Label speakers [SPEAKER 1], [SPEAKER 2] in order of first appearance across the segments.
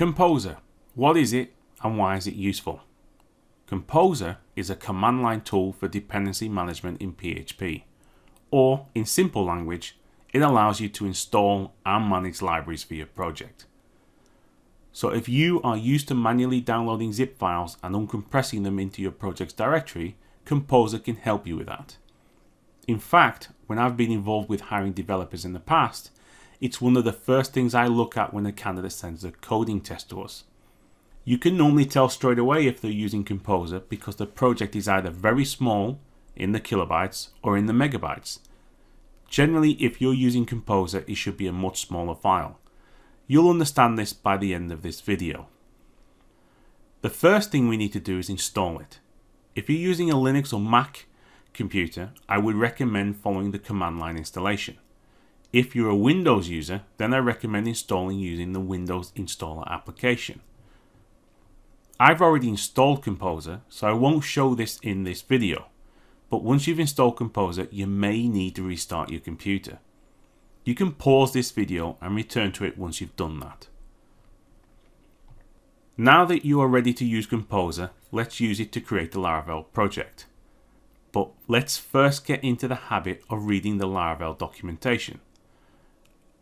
[SPEAKER 1] Composer. What is it and why is it useful? Composer is a command line tool for dependency management in PHP. Or, in simple language, it allows you to install and manage libraries for your project. So if you are used to manually downloading zip files and uncompressing them into your project's directory, Composer can help you with that. In fact, when I've been involved with hiring developers in the past, it's one of the first things I look at when a candidate sends a coding test to us. You can normally tell straight away if they're using Composer because the project is either very small, in the kilobytes, or in the megabytes. Generally, if you're using Composer, it should be a much smaller file. You'll understand this by the end of this video. The first thing we need to do is install it. If you're using a Linux or Mac computer, I would recommend following the command line installation. If you're a Windows user, then I recommend installing using the Windows Installer application. I've already installed Composer, so I won't show this in this video. But once you've installed Composer, you may need to restart your computer. You can pause this video and return to it once you've done that. Now that you are ready to use Composer, let's use it to create the Laravel project. But let's first get into the habit of reading the Laravel documentation.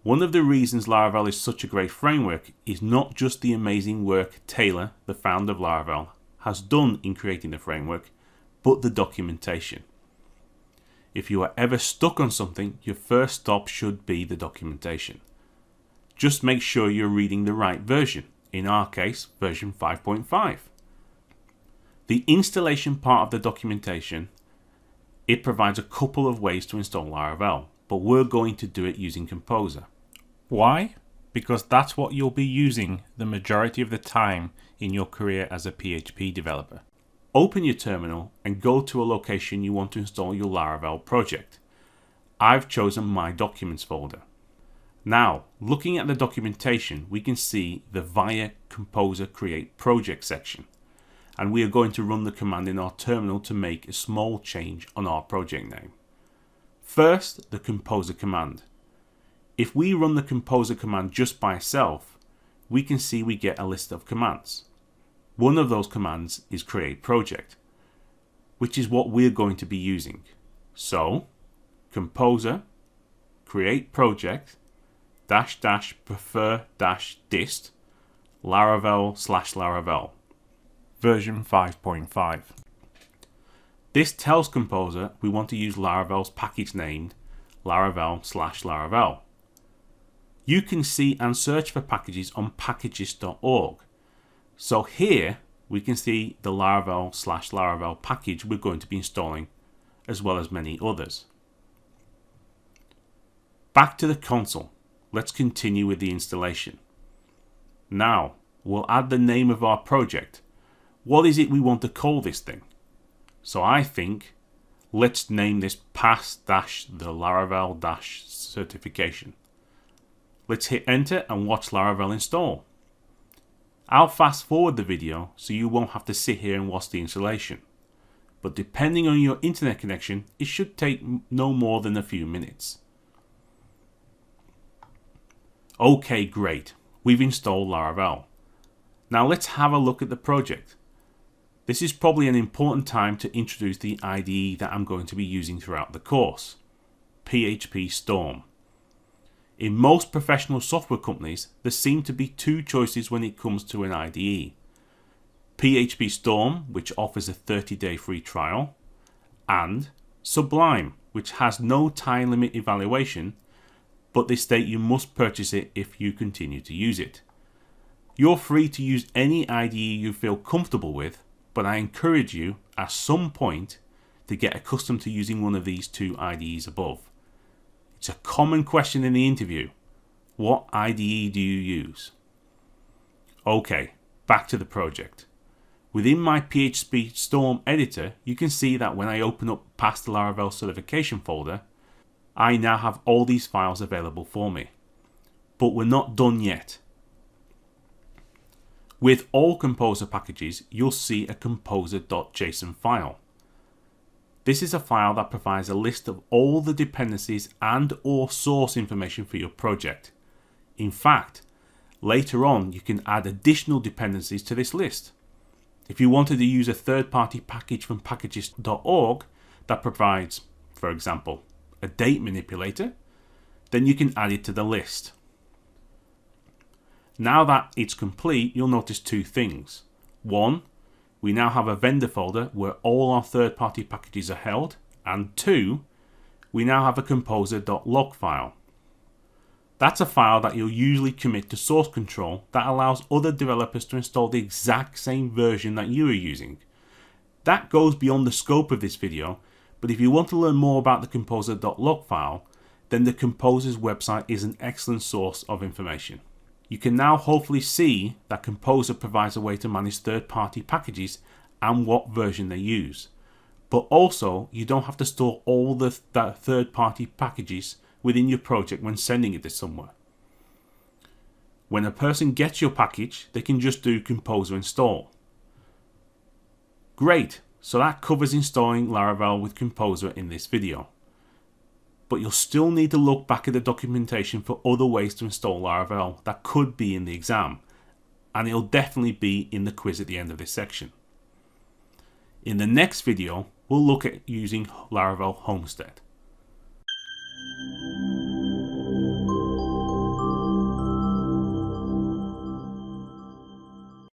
[SPEAKER 1] One of the reasons Laravel is such a great framework is not just the amazing work Taylor, the founder of Laravel, has done in creating the framework, but the documentation. If you are ever stuck on something, your first stop should be the documentation. Just make sure you're reading the right version, in our case, version 5.5. The installation part of the documentation, it provides a couple of ways to install Laravel, but we're going to do it using Composer. Why? Because that's what you'll be using the majority of the time in your career as a PHP developer. Open your terminal and go to a location you want to install your Laravel project. I've chosen my Documents folder. Now, looking at the documentation, we can see the via Composer Create Project section. And we are going to run the command in our terminal to make a small change on our project name. First, the Composer command. If we run the Composer command just by itself, we can see we get a list of commands. One of those commands is create project, which is what we're going to be using. So, Composer, create project, -- prefer - dist, Laravel/Laravel, version 5.5. This tells Composer we want to use Laravel's package named Laravel/Laravel. You can see and search for packages on packages.org. So here we can see the Laravel/Laravel package we're going to be installing, as well as many others. Back to the console. Let's continue with the installation. Now we'll add the name of our project. What is it we want to call this thing? So I think let's name this pass-the Laravel-certification. Let's hit enter and watch Laravel install. I'll fast forward the video so you won't have to sit here and watch the installation. But depending on your internet connection, it should take no more than a few minutes. Okay, great. We've installed Laravel. Now let's have a look at the project. This is probably an important time to introduce the IDE that I'm going to be using throughout the course, PHP Storm. In most professional software companies, there seem to be two choices when it comes to an IDE. PHP Storm, which offers a 30-day free trial, and Sublime, which has no time limit evaluation, but they state you must purchase it if you continue to use it. You're free to use any IDE you feel comfortable with, but I encourage you at some point to get accustomed to using one of these two IDEs above. It's a common question in the interview. What IDE do you use? Okay, back to the project. Within my PHP Storm editor, you can see that when I open up past the Laravel certification folder, I now have all these files available for me. But we're not done yet. With all Composer packages, you'll see a composer.json file. This is a file that provides a list of all the dependencies and/or source information for your project. In fact, Later on, you can add additional dependencies to this list. If you wanted to use a third-party package from packages.org that provides, for example, a date manipulator, then you can add it to the list. Now that it's complete, you'll notice two things. One, we now have a vendor folder where all our third-party packages are held, and two, we now have a composer.log file. That's a file that you'll usually commit to source control that allows other developers to install the exact same version that you are using. That goes beyond the scope of this video, but if you want to learn more about the composer.log file, then the Composer's website is an excellent source of information. You can now hopefully see that Composer provides a way to manage third-party packages and what version they use. But also, you don't have to store all the third-party packages within your project when sending it to somewhere. When a person gets your package, they can just do Composer install. Great, so that covers installing Laravel with Composer in this video. But you'll still need to look back at the documentation for other ways to install Laravel that could be in the exam, and it'll definitely be in the quiz at the end of this section. In the next video, we'll look at using Laravel Homestead.